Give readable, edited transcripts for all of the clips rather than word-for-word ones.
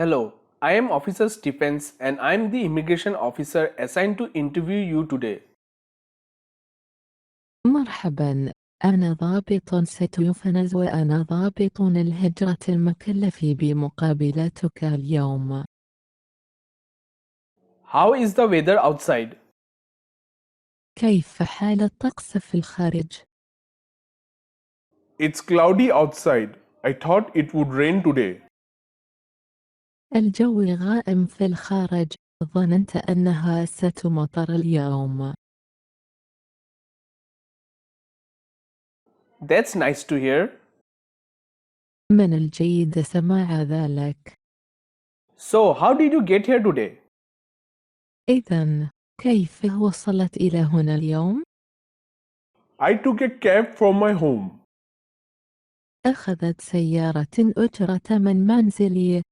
Hello, I am Officer Stephens and I am the immigration officer assigned to interview you today. مرحبا، أنا ضابط ستيوفنز وأنا ضابط الهجرة المكلف بمقابلتك اليوم. How is the weather outside? كيف حال الطقس في الخارج؟ It's cloudy outside. I thought it would rain today. الجو غائم في الخارج. ظننت أنها ستمطر اليوم. That's nice to hear. من الجيد سماع ذلك. So, how did you get here today? إذن، كيف وصلت إلى هنا اليوم؟ I took a cab from my home. أخذت سيارة أجرة من منزلي.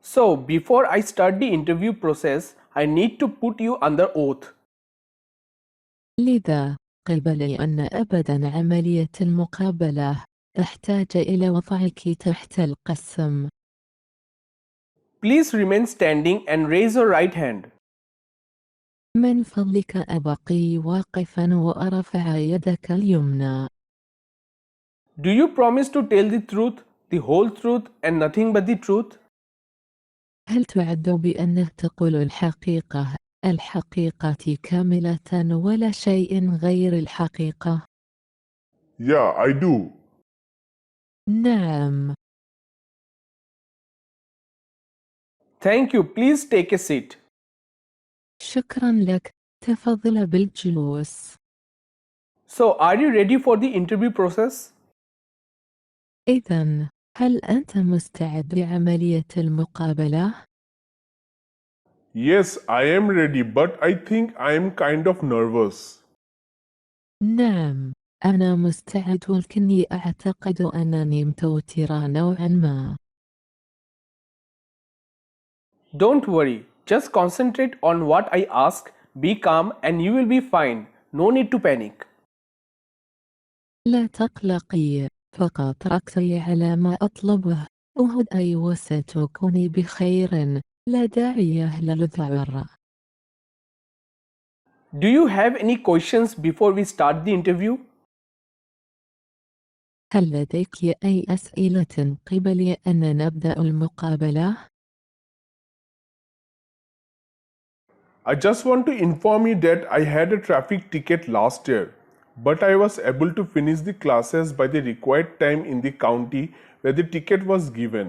So, before I start the interview process, I need to put you under oath. لذا قبل أن أبدأ عملية المقابلة أحتاج إلى وضعك تحت القسم. Please remain standing and raise your right hand. من فضلك أبقي واقفا وأرفع يدك اليمنى. Do you promise to tell the truth, the whole truth and nothing but the truth? هل تعد بأنك تقول الحقيقة كاملة ولا شيء غير الحقيقة؟ Yeah, I do. نعم. Thank you. Please take a seat. شكرا لك. تفضل بالجلوس. So, are you ready for the interview process? إذن، هل أنت مستعد لعملية المقابلة؟ Yes, I am ready, but I think I am kind of nervous. نعم، أنا مستعد ولكني أعتقد أنني متوترة نوعا ما. Don't worry, just concentrate on what I ask, be calm and you will be fine. No need to panic. لا تقلقي، فقط ركزي على ما أطلبه. اهدئي وستكوني بخير. لا داعي للذعر. Do you have any questions before we start the interview? هل لديك أي أسئلة قبل أن نبدأ المقابلة؟ I just want to inform you that I had a traffic ticket last year, but I was able to finish the classes by the required time in the county where the ticket was given.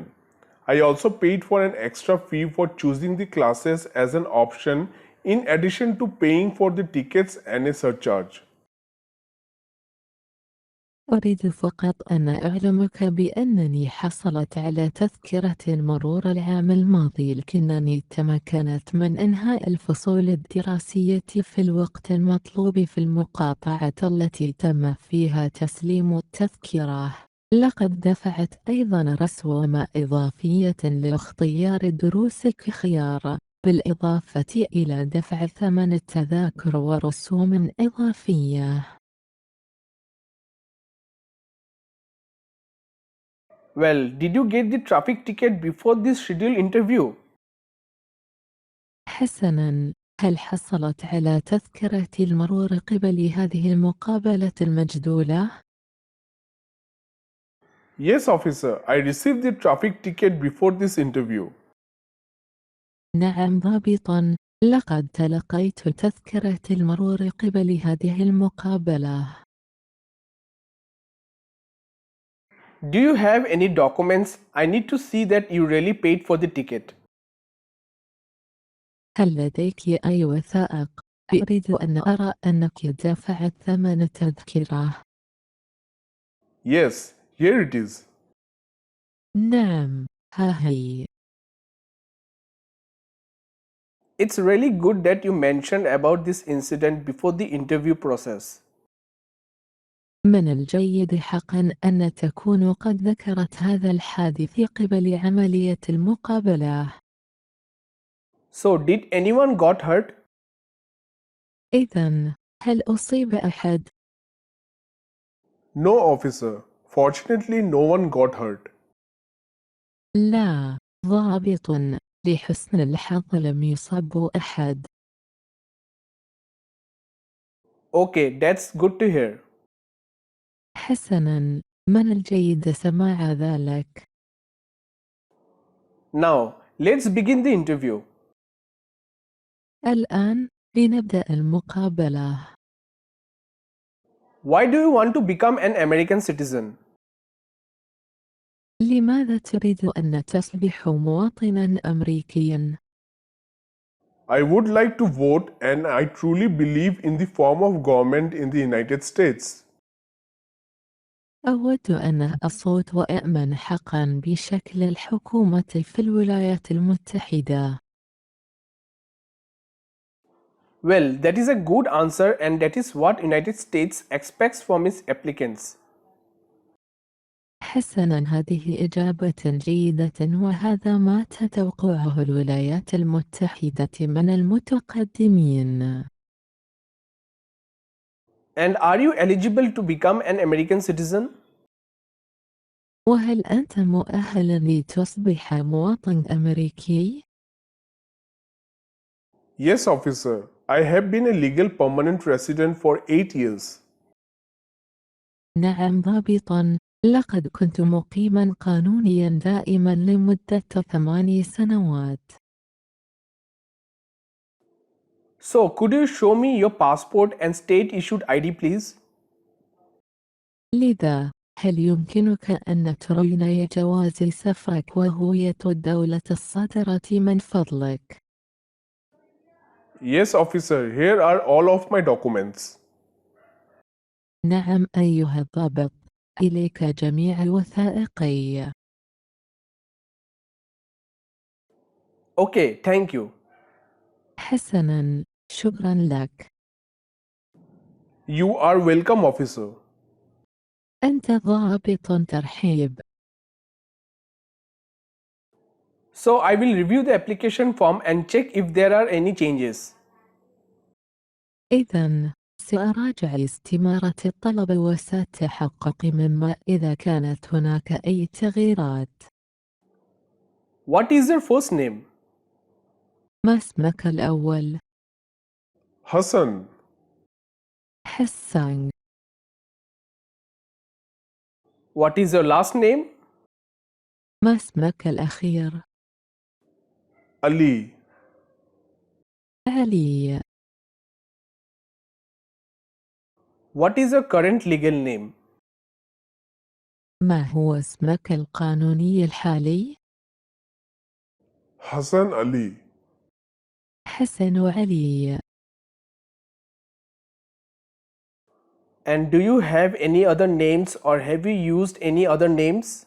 I also paid for an extra fee for choosing the classes as an option in addition to paying for the tickets and a surcharge. أريد فقط أن أعلمك بأنني حصلت على تذكرة المرور العام الماضي لكنني تمكنت من إنهاء الفصول الدراسية في الوقت المطلوب في المقاطعة التي تم فيها تسليم التذكرة. لقد دفعت أيضا رسوم إضافية لاختيار دروسك خيار، بالإضافة إلى دفع ثمن التذاكر ورسوم إضافية. Well, did you get the traffic ticket before this scheduled interview? حسناً، هل حصلت على تذكرة المرور قبل هذه المقابلة المجدولة؟ Yes, officer, I received the traffic ticket before this interview. نعم ضابطاً، لقد تلقيت تذكرة المرور قبل هذه المقابلة. Do you have any documents? I need to see that you really paid for the ticket. هل لديك أي وثائق؟ أريد أن أرى أنك دفعت ثمن التذكرة. Yes, here it is. نعم، ها هي. It's really good that you mentioned about this incident before the interview process. من الجيد حقا أن تكون قد ذكرت هذا الحادث قبل عملية المقابلة. So, did anyone got hurt? إذن، هل أصيب أحد؟ No, officer. Fortunately, no one got hurt. لا، ضابط. لحسن الحظ لم يصب أحد. Okay, that's good to hear. حسناً، من الجيد سماع ذلك. Now, let's begin the interview. الآن لنبدأ المقابلة. Why do you want to become an American citizen? لماذا تريد أن تصبح مواطناً أمريكياً؟ I would like to vote and I truly believe in the form of government in the United States. أود أن أصوت وأؤمن حقاً بشكل الحكومة في الولايات المتحدة. Well, that is a good answer and that is what United States expects from its applicants. حسناً، هذه إجابة جيدة وهذا ما تتوقعه الولايات المتحدة من المتقدمين. And are you eligible to become an American citizen? وهل أنت مؤهل لتصبح مواطن أمريكي؟ Yes, officer. I have been a legal permanent resident for 8 years. نعم ضابطاً، لقد كنت مقيماً قانونياً دائماً لمدة 8 سنوات. So, could you show me your passport and state issued ID, please? لذا، هل يمكنك أن تريني جواز سفرك وهوية الدولة الصادرة من فضلك؟ Yes, officer. Here are all of my documents. نعم أيها الضابط، إليك جميع وثائقي. Okay, thank you. حسناً، شكراً لك. You are welcome, officer. أنت ضابط ترحيب. So, I will review the application form and check if there are any changes. إذن، سأراجع استمارة الطلب وسأتحقق مما إذا كانت هناك أي تغييرات. What is your first name? ما اسمك الأول؟ Hassan. حسان. What is your last name? ما اسمك الأخير؟ Ali. علي. What is your current legal name? ما هو اسمك القانوني الحالي؟ Hassan Ali. حسن علي. And do you have any other names or have you used any other names?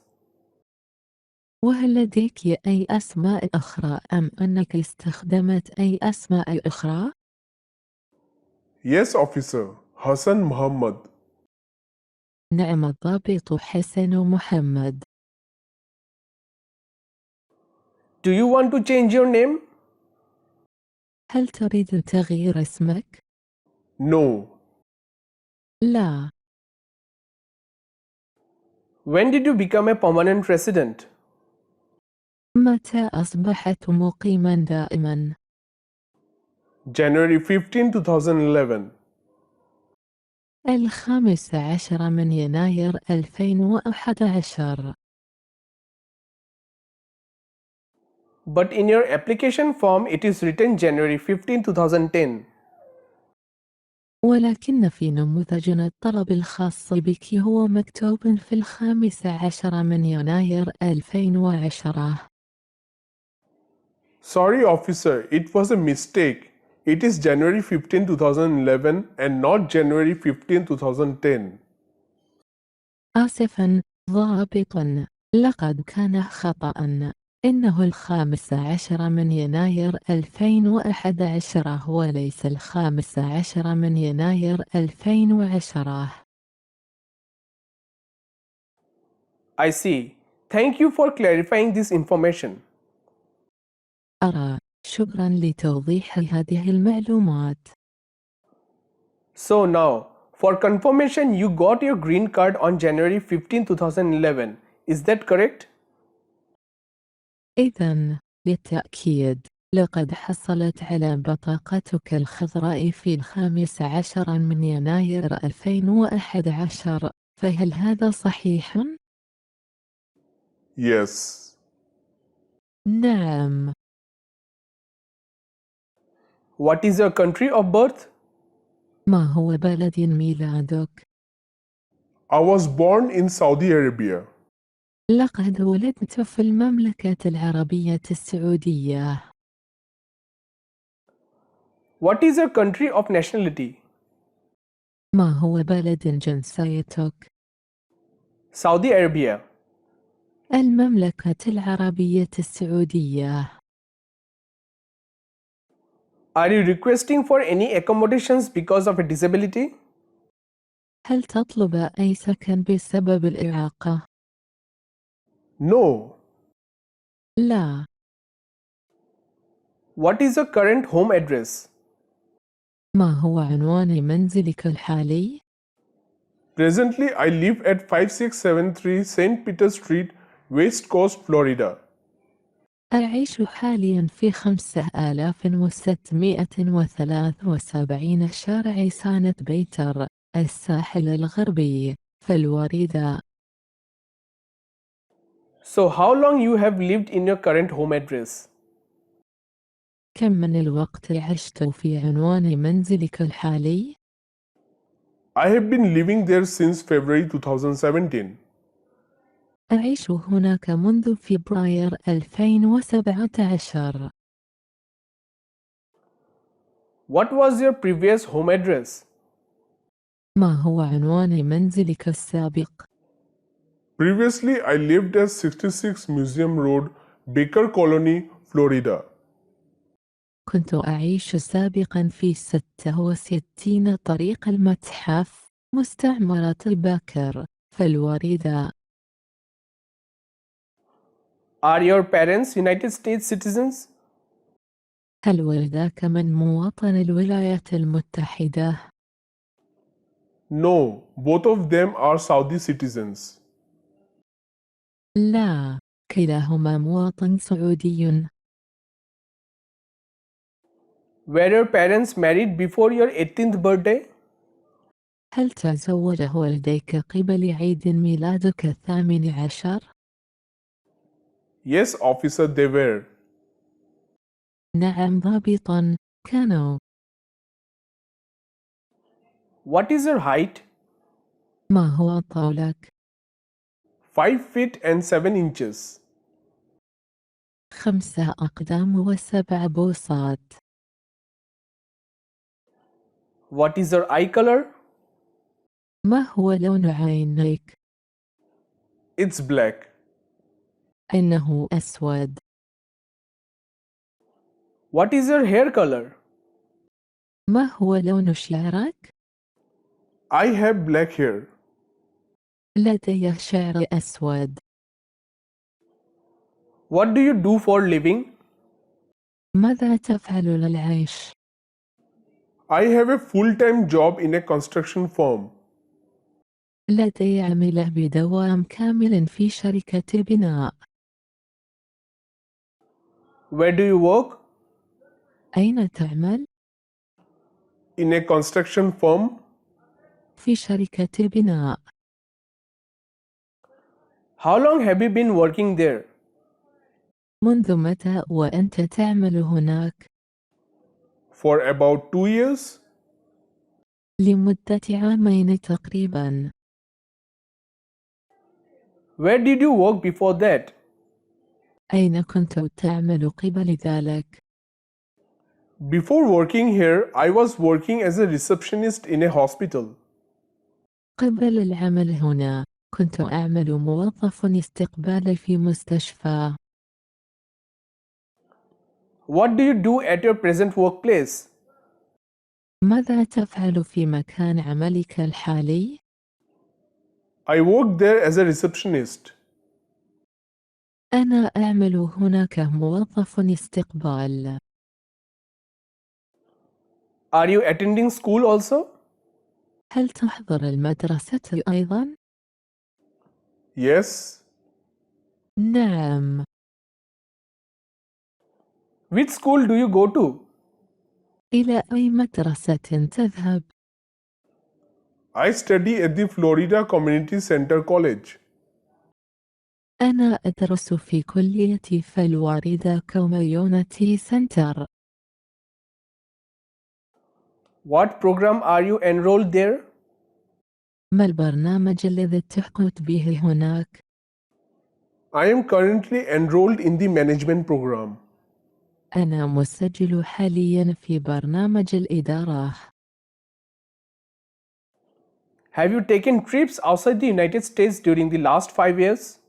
وهل لديك أي أسماء أخرى أم أنك استخدمت أي أسماء أخرى؟ Yes, officer. Hassan Muhammad. نعم الضابط حسن محمد. Do you want to change your name? هل تريد تغيير اسمك؟ No. لا. When did you become a permanent resident? متى أصبحت مقيما دائما؟ January 15, 2011. 15 من يناير 2011. But in your application form it is written January 15, 2010. ولكن في نموذجنا الطلب الخاص بك هو مكتوب في 15 من يناير 2010. Sorry, officer. It was a mistake. It is January 15, 2011 and not January 15, 2010. آسفا ضابطا، لقد كان خطأ. إنه 15 من يناير 2011 وليس 15 من يناير 2010. I see. Thank you for clarifying this information. أرى. شكرا لتوضيح هذه المعلومات. So now, for confirmation you got your green card on January 15, 2011. Is that correct? إذا للتأكيد لقد حصلت على بطاقتك الخضراء في 15 من يناير 2011 فهل هذا صحيح؟ Yes. نعم. What is your country of birth? ما هو بلد ميلادك؟ I was born in Saudi Arabia. لقد ولدت في المملكة العربية السعودية. What is your country of nationality? ما هو بلد جنسيتك؟ Saudi Arabia. المملكة العربية السعودية. Are you requesting for any accommodations because of a disability? هل تطلب أي سكن بسبب الإعاقة؟ No. لا. What is your current home address? ما هو عنوان منزلك الحالي؟ Presently, I live at 5673 St. Peter Street, West Coast, Florida. أعيش حاليا في 5673 شارع سانت بيتر، الساحل الغربي، فلوريدا. So how long you have lived in your current home address? كم من الوقت عشت في عنوان منزلك الحالي؟ I have been living there since February 2017. أعيش هناك منذ فبراير 2017. What was your previous home address? ما هو عنوان منزلك السابق؟ Previously, I lived at 66 Museum Road, Baker Colony, Florida. كنت أعيش سابقا في 66 طريق المتحف، مستعمرة باكر، فلوريدا. Are your parents United States citizens? هل والداك من مواطن الولايات المتحدة؟ No, both of them are Saudi citizens. لا، كلاهما مواطن سعودي. Were your parents married before your 18th birthday? هل تزوج والديك قبل عيد ميلادك 18؟ Yes, officer, they were. نعم ضابطا، كانوا. What is your height? ما هو طولك؟ 5 feet and 7 inches. 5 أقدام و7 بوصات. What is your eye color? ما هو لون عينيك؟ It's black. إنه أسود. What is your hair color? ما هو لون شعرك؟ I have black hair. لدي شعر أسود. What do you do for living? ماذا تفعل للعيش؟ I have a full-time job in a construction firm. لدي عمل بدوام كامل في شركة بناء. Where do you work? أين تعمل؟ In a construction firm. في شركة بناء. How long have you been working there? منذ متى وأنت تعمل هناك؟ For about 2 years. لمدة عامين تقريبا. Where did you work before that? أين كنت تعمل قبل ذلك؟ Before working here, I was working as a receptionist in a hospital. قبل العمل هنا كنت أعمل موظف استقبال في مستشفى. What do you do at your present workplace? ماذا تفعل في مكان عملك الحالي؟ I work there as a receptionist. أنا أعمل هنا كموظف استقبال. Are you attending school also? هل تحضر المدرسة أيضا؟ Yes. نعم. Which school do you go to? إلى أي مدرسة تذهب؟ I study at the Florida Community Center College. أنا أدرس في كلية فلوريدا كوميونتي سنتر. What program are you enrolled there? ما البرنامج الذي التحقت به هناك؟ I am currently enrolled in the management program. أنا مسجل حاليا في برنامج الإدارة. Have you taken trips outside the United States during the last 5 years?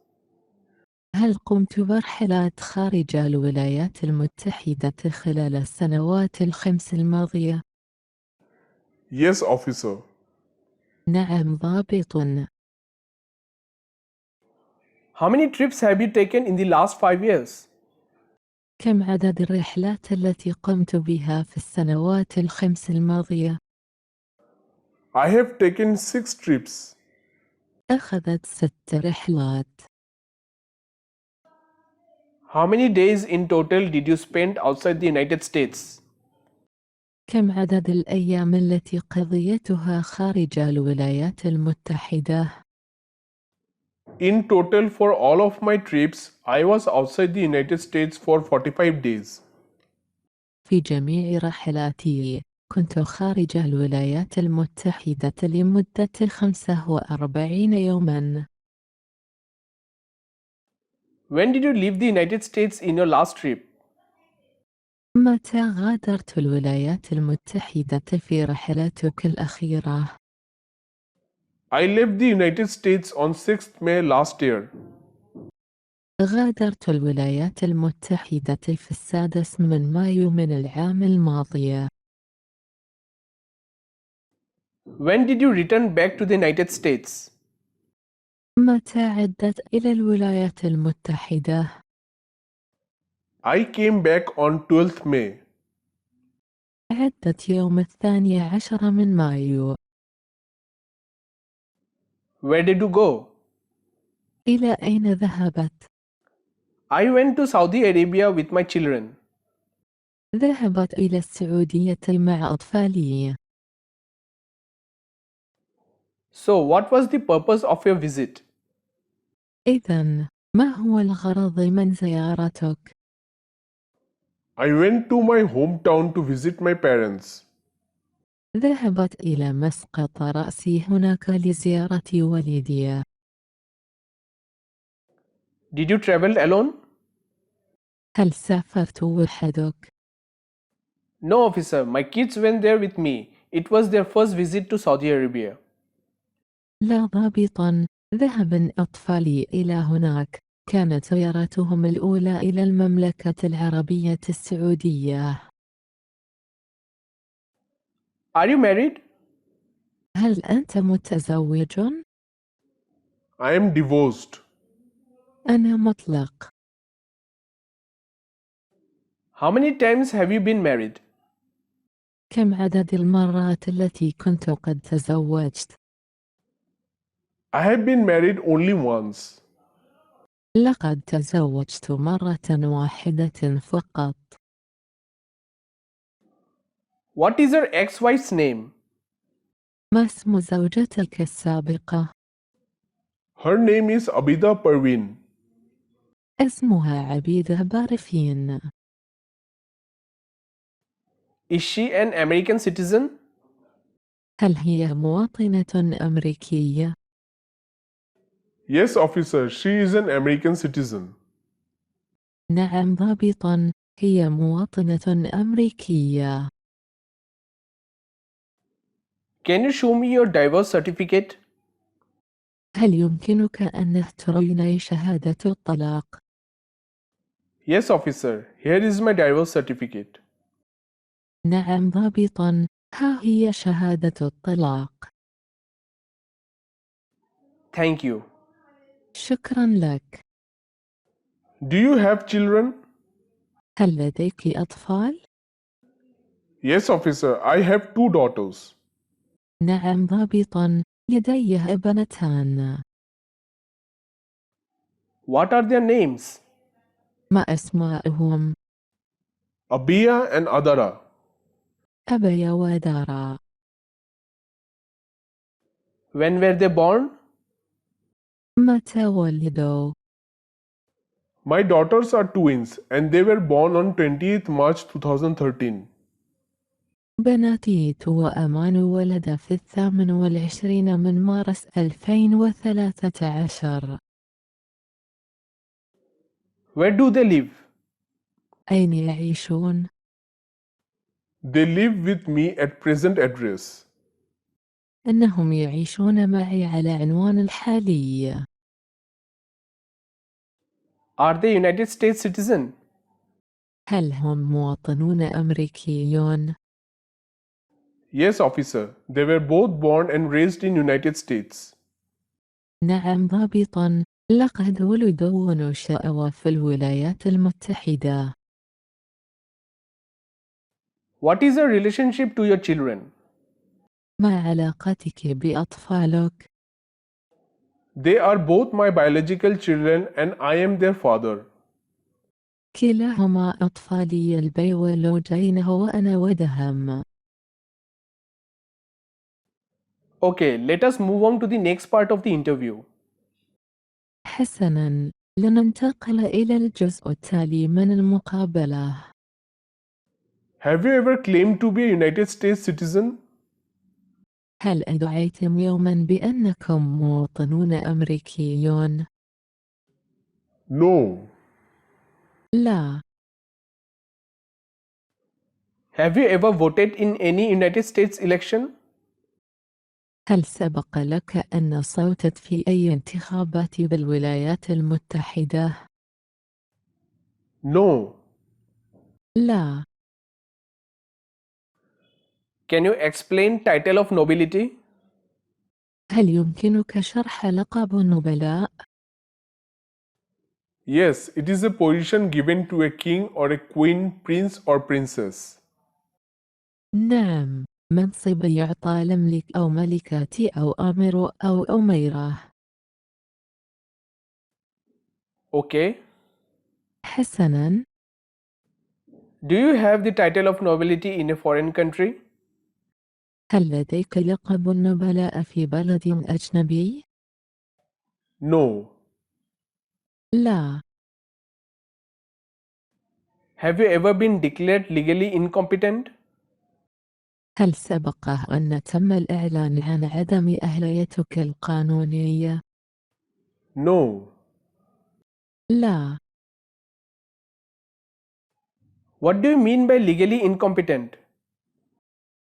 هل قمت برحلات خارج الولايات المتحدة خلال السنوات الخمس الماضية؟ Yes, officer. نعم ضابط. How many trips have you taken in the last 5 years? كم عدد الرحلات التي قمت بها في السنوات الخمس الماضية؟ I have taken 6 trips. أخذت 6 رحلات. How many days in total did you spend outside the United States? كم عدد الأيام التي قضيتها خارج الولايات المتحدة؟ In total, for all of my trips, I was outside the United States for 45 days. في جميع رحلاتي كنت خارج الولايات المتحدة لمدة 45 يوماً. When did you leave the United States in your last trip? متى غادرت الولايات المتحدة في رحلتك الأخيرة؟ I left the United States on 6th May last year. غادرت الولايات المتحدة في 6 من مايو من العام الماضي. When did you return back to the United States? متى عدت إلى الولايات المتحدة؟ I came back on 12th May. عدت يوم 12 من مايو. Where did you go? إلى أين ذهبت؟ I went to Saudi Arabia with my children. ذهبت إلى السعودية مع أطفالي. So, what was the purpose of your visit? إذن ما هو الغرض من زيارتك؟ I went to my hometown to visit my parents. ذهبت إلى مسقط رأسي هناك لزيارة والدي. Did you travel alone? هل سافرت وحدك؟ No, officer. My kids went there with me. It was their first visit to Saudi Arabia. لا ضابطا. ذهب أطفالي إلى هناك. كانت زيارتهم الأولى إلى المملكة العربية السعودية. Are you married? هل أنت متزوج؟ I am divorced. أنا مطلق. How many times have you been married? كم عدد المرات التي كنت قد تزوجت؟ I have been married only once. لقد تزوجت مرة واحدة فقط. What is your ex-wife's name? ما اسم زوجتك السابقة؟ Her name is Abida Parveen. اسمها عبيدة بارفين. Is she an American citizen? هل هي مواطنة أمريكية؟ Yes, officer, she is an American citizen. نعم ضابطا. هي مواطنة أمريكية. Can you show me your divorce certificate? هل يمكنك أن تريني شهادة الطلاق؟ Yes, officer, here is my divorce certificate. نعم ضابطا. ها هي شهادة الطلاق. Thank you. شكرا لك. Do you have children? هل لديك أطفال؟ Yes, officer, I have 2 daughters. نعم ضابطا. لدي ابنتان. What are their names? ما أسماءهم؟ Abiya and Adara. أبي ودارا. When were they born? متى ولدوا؟ My daughters are twins and they were born on 20th March 2013. بناتي وأمان ولد في 28 من مارس 2013. Where do they live? أين يعيشون؟ They live with me at present address. إنهم يعيشون معي على عنوان الحالي. Are they United States citizen? هل هم مواطنون أمريكيون؟ Yes, officer. They were both born and raised in United States. نعم ضابطا. لقد ولدوا ونشأوا في الولايات المتحدة. What is your relationship to your children? ما علاقتك بأطفالك؟ They are both my biological children and I am their father. كلاهما أطفالي البيولوجين وأنا ودهم. Okay, let us move on to the next part of the interview. حسناً، لننتقل إلى الجزء التالي من المقابلة. Have you ever claimed to be a United States citizen? هل ادعيتم يوماً بأنكم مواطنون أمريكيون؟ No. لا. Have you ever voted in any United States election? هل سبق لك أن صوتت في أي انتخابات بالولايات المتحدة؟ No. لا. Can you explain title of nobility? هل يمكنك شرح لقب النبلاء؟ Yes, it is a position given to a king or a queen, prince or princess. نعم، منصب يعطى لملك أو ملكة أو أمير أو أميرة. Okay. حسناً. Do you have the title of nobility in a foreign country? هل لديك لقب النبلاء في بلد أجنبي؟ No. لا. Have you ever been declared legally incompetent? هل سبق أن تم الإعلان عن عدم أهليتك القانونية؟ No. لا. What do you mean by legally incompetent?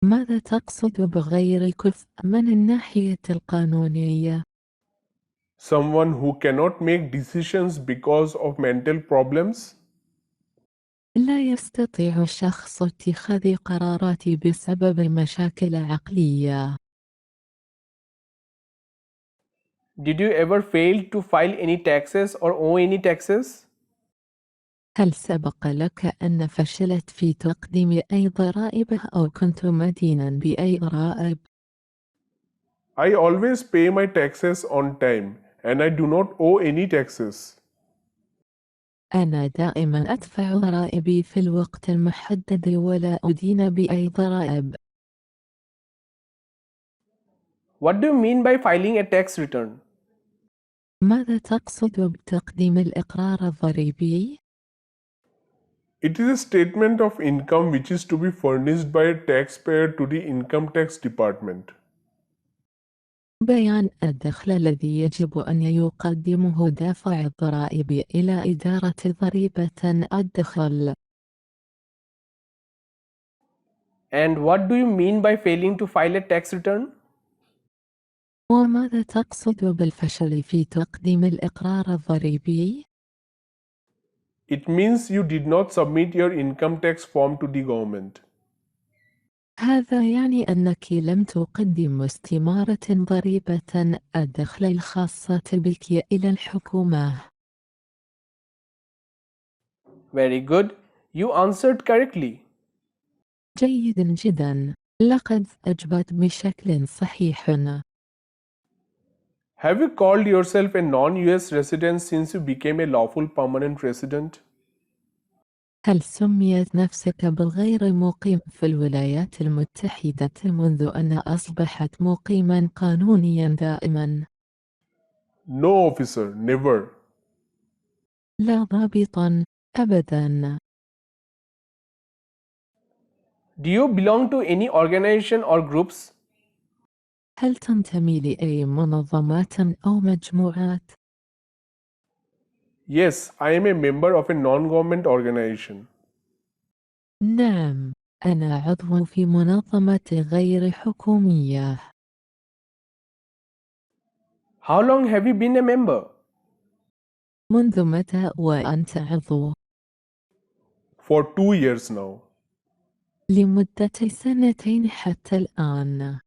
ماذا تقصد بغير كفء من الناحية القانونية؟ Someone who cannot make decisions because of mental problems? لا يستطيع الشخص اتخاذ قرارات بسبب مشاكل عقلية. Did you ever fail to file any taxes or owe any taxes? هل سبق لك أن فشلت في تقديم أي ضرائب أو كنت مدينا بأي ضرائب؟ I always pay my taxes on time and I do not owe any taxes. أنا دائما أدفع ضرائبي في الوقت المحدد ولا أدين بأي ضرائب. What do you mean by filing a tax return? ماذا تقصد بتقديم الإقرار الضريبي؟ It is a statement of income which is to be furnished by a taxpayer to the income tax department. بيان الدخل الذي يجب أن يقدمه دافع الضرائب إلى إدارة ضريبة الدخل. And what do you mean by failing to file a tax return? وماذا تقصد بالفشل في تقديم الإقرار الضريبي؟ It means you did not submit your income tax form to the government. هذا يعني أنك لم تقدم استمارة ضريبة الدخل الخاصة بك إلى الحكومة. Very good. You answered correctly. جيد جدا. لقد أجبت بشكل صحيح. Have you called yourself a non-US resident since you became a lawful permanent resident? هل سميت نفسك بالغير مقيم في الولايات المتحدة منذ أن أصبحت مقيما قانونيا دائما؟ No, officer, never. لا ضابطا أبدا. Do you belong to any organization or groups? هل تنتمي لأي منظمات أو مجموعات؟ Yes, I am a member of a non government organization. نعم، أنا عضو في منظمة غير حكومية. How long have you been a member? منذ متى وأنت عضو؟ For 2 years now. لمدة 2 حتى الآن.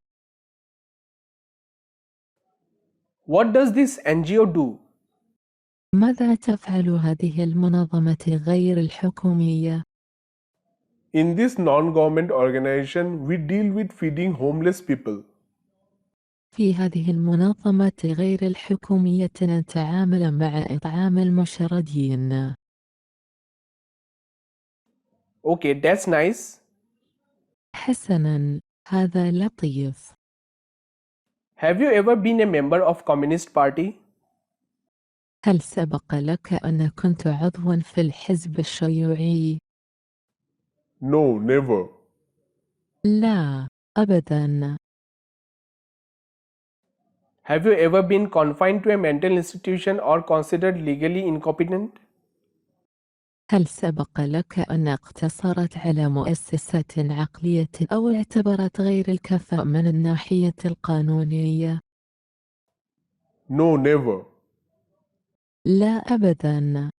What does this NGO do? ماذا تفعل هذه المنظمة غير الحكومية؟ In this non government organization, we deal with feeding homeless people. في هذه المنظمة غير الحكومية نتعامل مع إطعام المشردين. Okay, that's nice. حسناً، هذا لطيف. Have you ever been a member of Communist Party? هل سبق لك أن كنت عضواً في الحزب الشيوعي؟ No, never. لا، أبداً. Have you ever been confined to a mental institution or considered legally incompetent? هل سبق لك أن اقتصرت على مؤسسة عقلية أو اعتبرت غير الكفاء من الناحية القانونية؟ No, never. لا أبداً.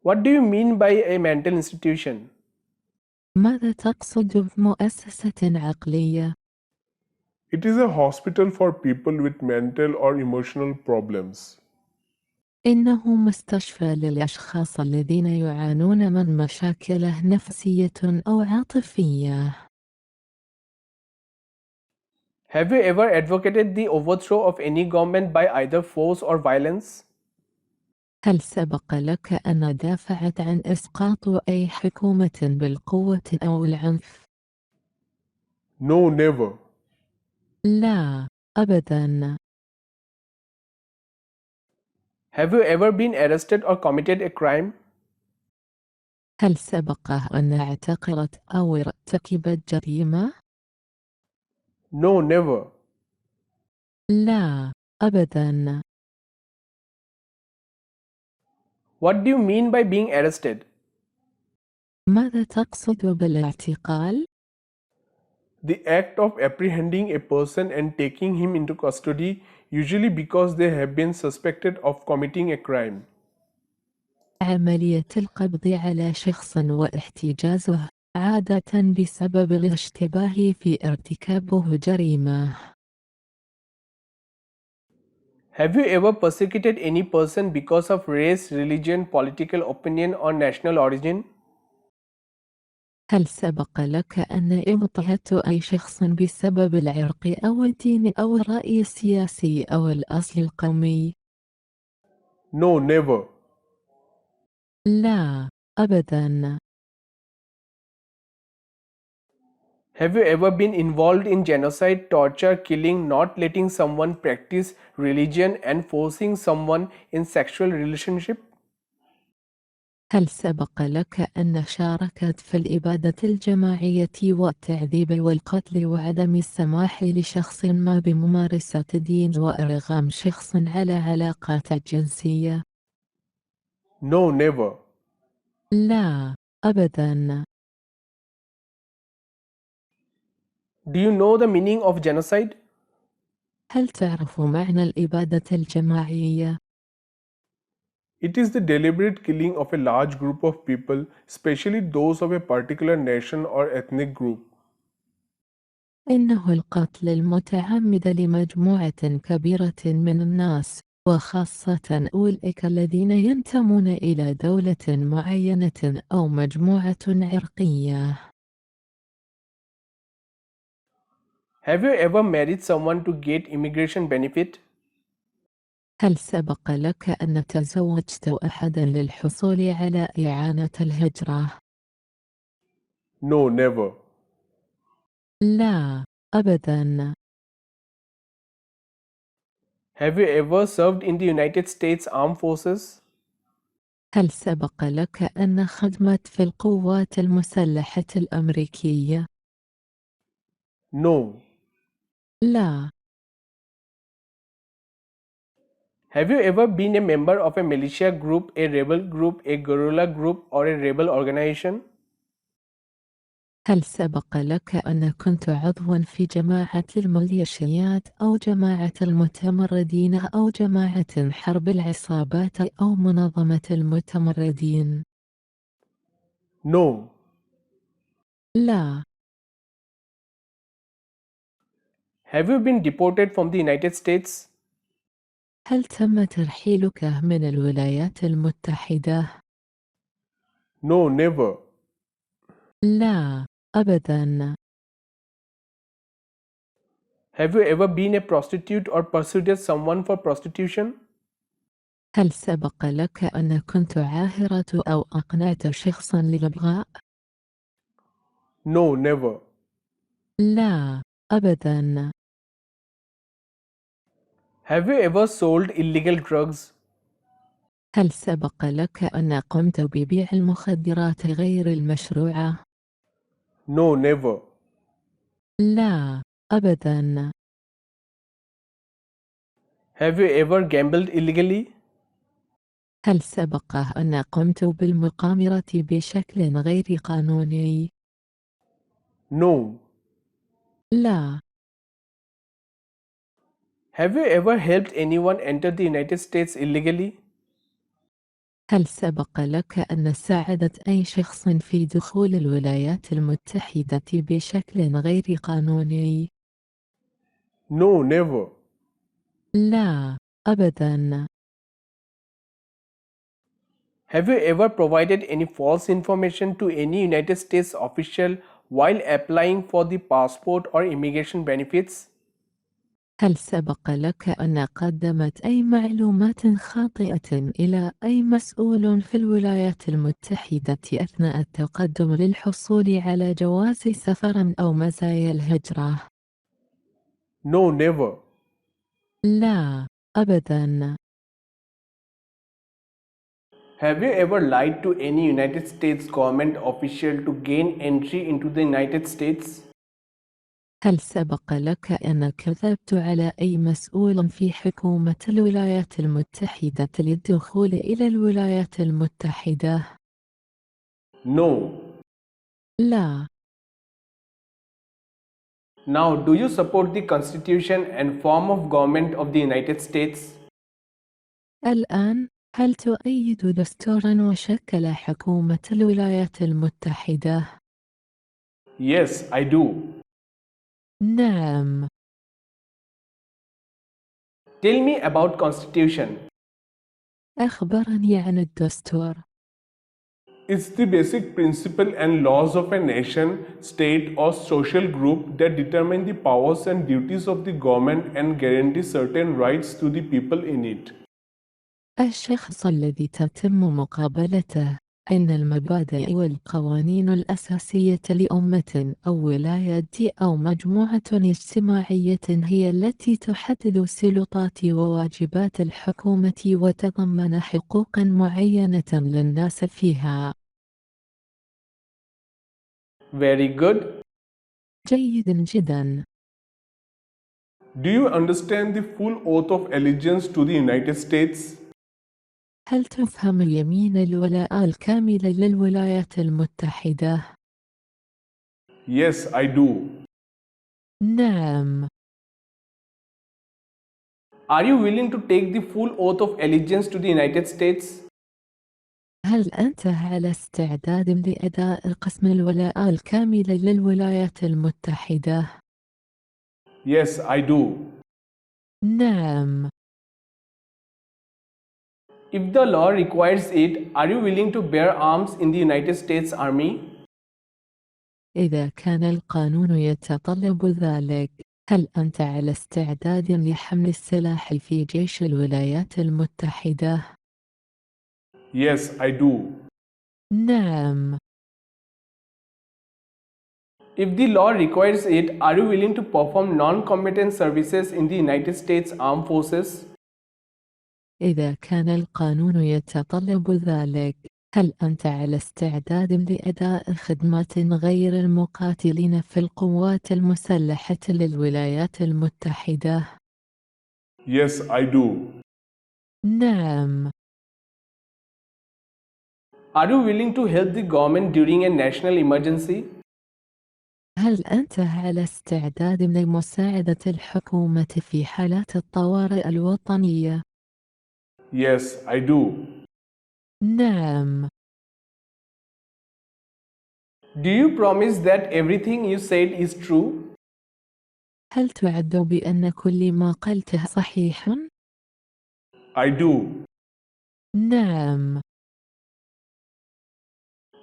What do you mean by a mental institution? ماذا تقصد بمؤسسة عقلية؟ It is a hospital for people with mental or emotional problems. إنه مستشفى للأشخاص الذين يعانون من مشاكل نفسية أو عاطفية. Have you ever advocated the overthrow of any government by either force or violence? هل سبق لك أن دافعت عن إسقاط أي حكومة بالقوة أو العنف؟ No, never. لا، أبداً. Have you ever been arrested or committed a crime? هل سبق أن اعتقلت أو ارتكبت جريمة؟ No, never. لا، أبداً. What do you mean by being arrested? ماذا تقصد بالاعتقال؟ The act of apprehending a person and taking him into custody, usually because they have been suspected of committing a crime. عملية القبض على شخص واحتجازه، عادة بسبب الاشتباه في ارتكابه جريمة. Have you ever persecuted any person because of race, religion, political opinion, or national origin? هل سبق لك أن ابتعدت أي شخص بسبب العرق أو الدين أو الرأي السياسي أو الأصل القومي؟ No, never. لا، أبداً. Have you ever been involved in genocide, torture, killing, not letting someone practice religion, and forcing someone in sexual relationship? هل سبق لك أن شاركت في الإبادة الجماعية والتعذيب والقتل وعدم السماح لشخص ما بممارسة دين وإرغام شخص على علاقات جنسية؟ No, never. لا، أبداً. Do you know the meaning of genocide? هل تعرف معنى الإبادة الجماعية؟ It is the deliberate killing of a large group of people, especially those of a particular nation or ethnic group. إنه القتل المتعمد لمجموعة كبيرة من الناس، وخاصة أولئك الذين ينتمون إلى دولة معينة أو مجموعة عرقية. Have you ever married someone to get immigration benefit? هل سبق لك أن تزوجت أحدا للحصول على إعانة الهجرة؟ No, never. لا، أبداً. Have you ever served in the United States Armed Forces? هل سبق لك أن خدمت في القوات المسلحة الأمريكية؟ No. لا. Have you ever been a member of a militia group, a rebel group, a guerrilla group, or a rebel organization? هل سبق لك أن كنت عضواً في جماعة الميليشيات أو جماعة المتمردين أو جماعة حرب العصابات أو منظمة المتمردين؟ No. لا. Have you been deported from the United States? هل تم ترحيلك من الولايات المتحدة؟ No, never. لا، أبداً. Have you ever been a prostitute or persuaded someone for prostitution? هل سبق لك أن كنت عاهرة أو أقنعت شخصاً للإبغاء؟ No, never. لا، أبداً. Have you ever sold illegal drugs? هل سبق لك أن قمت ببيع المخدرات غير المشروعة؟ No, never. لا، أبداً. Have you ever gambled illegally? هل سبق أن قمت بالمقامرة بشكل غير قانوني؟ No. لا. Have you ever helped anyone enter the United States illegally? هل سبق لك أن ساعدت أي شخص في دخول الولايات المتحدة بشكل غير قانوني؟ No, never. لا، أبداً. Have you ever provided any false information to any United States official while applying for the passport or immigration benefits? هل سبق لك أن قدمت أي معلومات خاطئة إلى أي مسؤول في الولايات المتحدة أثناء التقدم للحصول على جواز سفر أو مزايا الهجرة؟ No, never. لا، أبداً. Have you ever lied to any United States government official to gain entry into the United States? هل سبق لك أن كذبت على أي مسؤول في حكومة الولايات المتحدة للدخول إلى الولايات المتحدة؟ No. لا. Now, do you support the Constitution and form of government of the United States? الآن، هل تؤيد دستوراً وشكل حكومة الولايات المتحدة؟ Yes, I do. نعم. Tell me about Constitution. أخبرني عن الدستور. It's the basic principle and laws of a nation, state, or social group that determine the powers and duties of the government and guarantee certain rights to the people in it. الشخص الذي تتم مقابلته. إن المبادئ والقوانين الأساسية لأمة أو ولاية أو مجموعة اجتماعية هي التي تحدد سلطات وواجبات الحكومة وتضمن حقوقا معينة للناس فيها. Very good. جيد جدا. Do you understand the full oath of allegiance to the United States? هل تفهم يمين الولاء الكامل للولايات المتحدة؟ Yes, I do. نعم. Are you willing to take the full oath of allegiance to the United States? هل أنت على استعداد لأداء قسم الولاء الكامل للولايات المتحدة؟ Yes, I do. نعم. If the law requires it, are you willing to bear arms in the United States Army? إذا كان القانون يتطلب ذلك، هل أنت على استعداد لحمل السلاح في جيش الولايات المتحدة؟ Yes, I do. نعم. If the law requires it, are you willing to perform non-combatant services in the United States Armed Forces? إذا كان القانون يتطلب ذلك، هل أنت على استعداد لأداء خدمات غير المقاتلين في القوات المسلحة للولايات المتحدة؟ Yes, I do. نعم. Are you willing to help the government during a national emergency? هل أنت على استعداد لمساعدة الحكومة في حالات الطوارئ الوطنية؟ Yes, I do. نعم. Do you promise that everything you said is true? هل تعد بأن كل ما قلته صحيح؟ I do. نعم.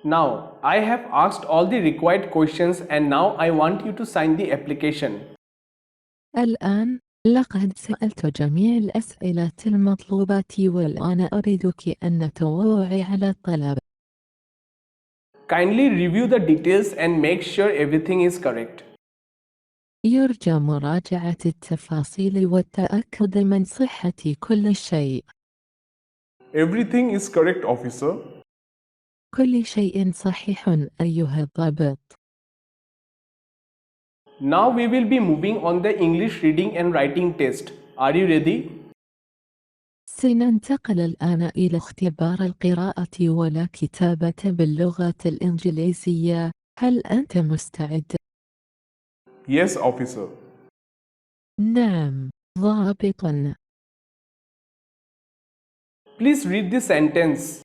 Now, I have asked all the required questions and now I want you to sign the application. الآن لقد سألت جميع الأسئلة المطلوبة والآن أريدك أن توقعي على الطلب. Kindly review the details and make sure everything is correct. يرجى مراجعة التفاصيل والتأكد من صحة كل شيء. Everything is correct, officer. كل شيء صحيح أيها الضابط. Now we will be moving on the English reading and writing test. Are you ready? سننتقل الآن إلى اختبار القراءة والكتابة باللغة الإنجليزية. هل أنت مستعد؟ Yes, officer. نعم، ضابط. Please read the sentence.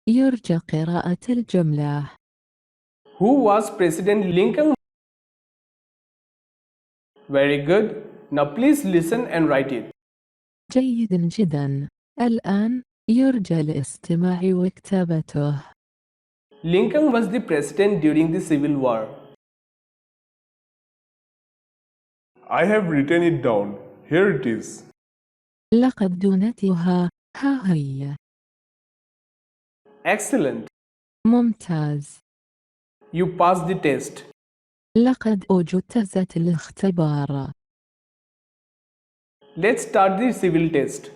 يرجى قراءة الجملة. Who was President Lincoln? Very good. Now please listen and write it. جيد جدا. الآن يرجى الاستماع وكتابته. Lincoln was the president during the Civil War. I have written it down. Here it is. لقد دونتها. ها هي. Excellent. ممتاز. You passed the test. لقد أجتزت الاختبار. Let's start the civil test.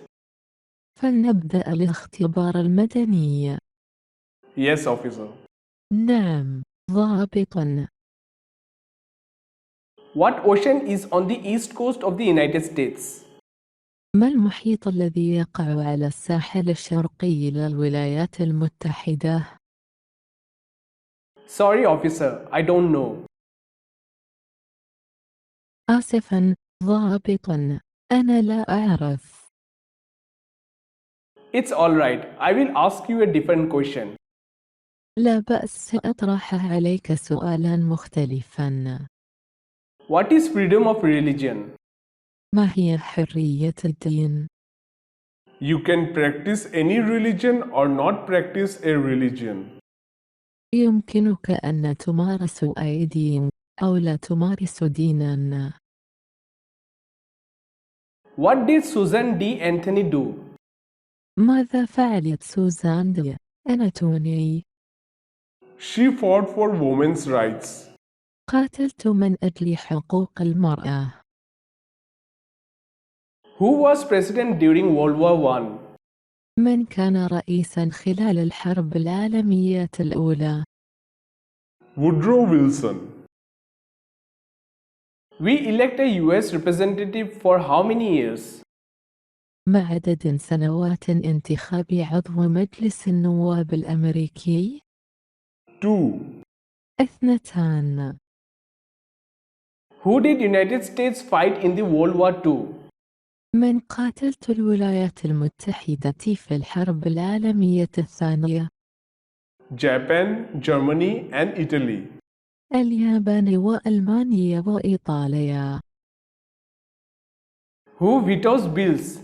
فلنبدأ الاختبار المدني. Yes, officer. نعم، ضابط. What ocean is on the east coast of the United States? ما المحيط الذي يقع على الساحل الشرقي للولايات المتحدة؟ Sorry, officer, I don't know. آسفاً، ضابط. أنا لا أعرف. It's alright. I will ask you a different question. لا بأس، سأطرح عليك سؤالاً مختلفاً. What is freedom of religion? ما هي حرية الدين؟ You can practice any religion or not practice a religion. يمكنك أن تمارس أي دين أو لا تمارس ديناً. What did Susan D. Anthony do? ماذا فعلت سوزان دي أنتوني؟ She fought for women's rights. قاتلت من أجل حقوق المرأة. Who was president during World War I? من كان رئيساً خلال الحرب العالمية الأولى؟ Woodrow Wilson. We elect a US representative for how many years? ما عدد سنوات انتخاب عضو مجلس النواب الأمريكي؟ 2. 2. Who did United States fight in the World War II? من قاتلت الولايات المتحدة في الحرب العالمية الثانية؟ Japan, Germany, and Italy. اليابان وألمانيا وإيطاليا. Who vetoes bills?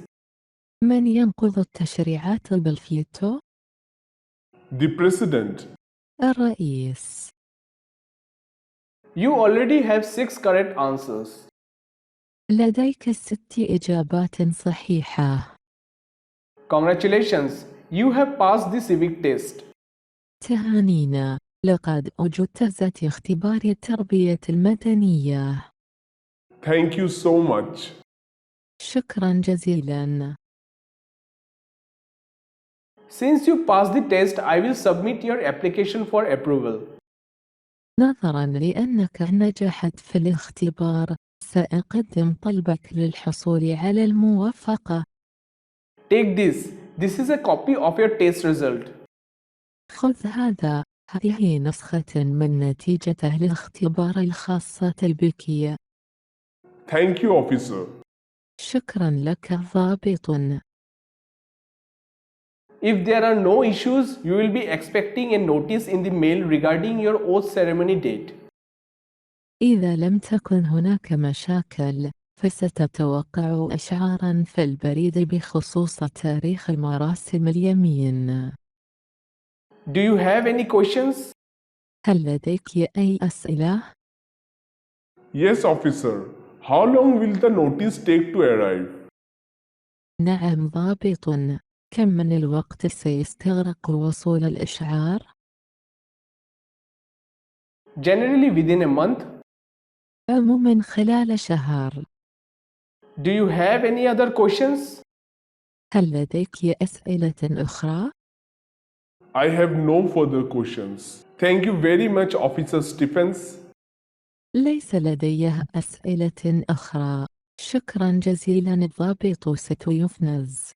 من ينقض التشريعات بالفيتو؟ The President. الرئيس. You already have 6 correct answers. لديك 6 إجابات صحيحة. Congratulations, you have passed the civic test. تهانينا، لقد أجبت ذات اختبار التربية المدنية. Thank you so much. شكرا جزيلا. Since you passed the test, I will submit your application for approval. نظرا لأنك نجحت في الاختبار، سأقدم طلبك للحصول على الموافقة. Take this. This is a copy of your test result. خذ هذا. هذه نسخة من نتيجة الاختبار الخاصة بك. Thank you, officer. شكرا لك ضابط. If there are no issues, you will be expecting a notice in the mail regarding your oath ceremony date. إذا لم تكن هناك مشاكل، فستتوقع إشعاراً في البريد بخصوص تاريخ مراسم اليمين. Do you have any questions? هل لديك أي أسئلة؟ Yes, officer. How long will the notice take to arrive? نعم ضابط. كم من الوقت سيستغرق وصول الإشعار؟ Generally within a month. عموماً خلال شهر. Do you have any other questions? هل لديك أسئلة أخرى؟ I have no further questions. Thank you very much, Officer Stephens. ليس لدي أسئلة أخرى. شكرا جزيلا الضابط ستيفنز.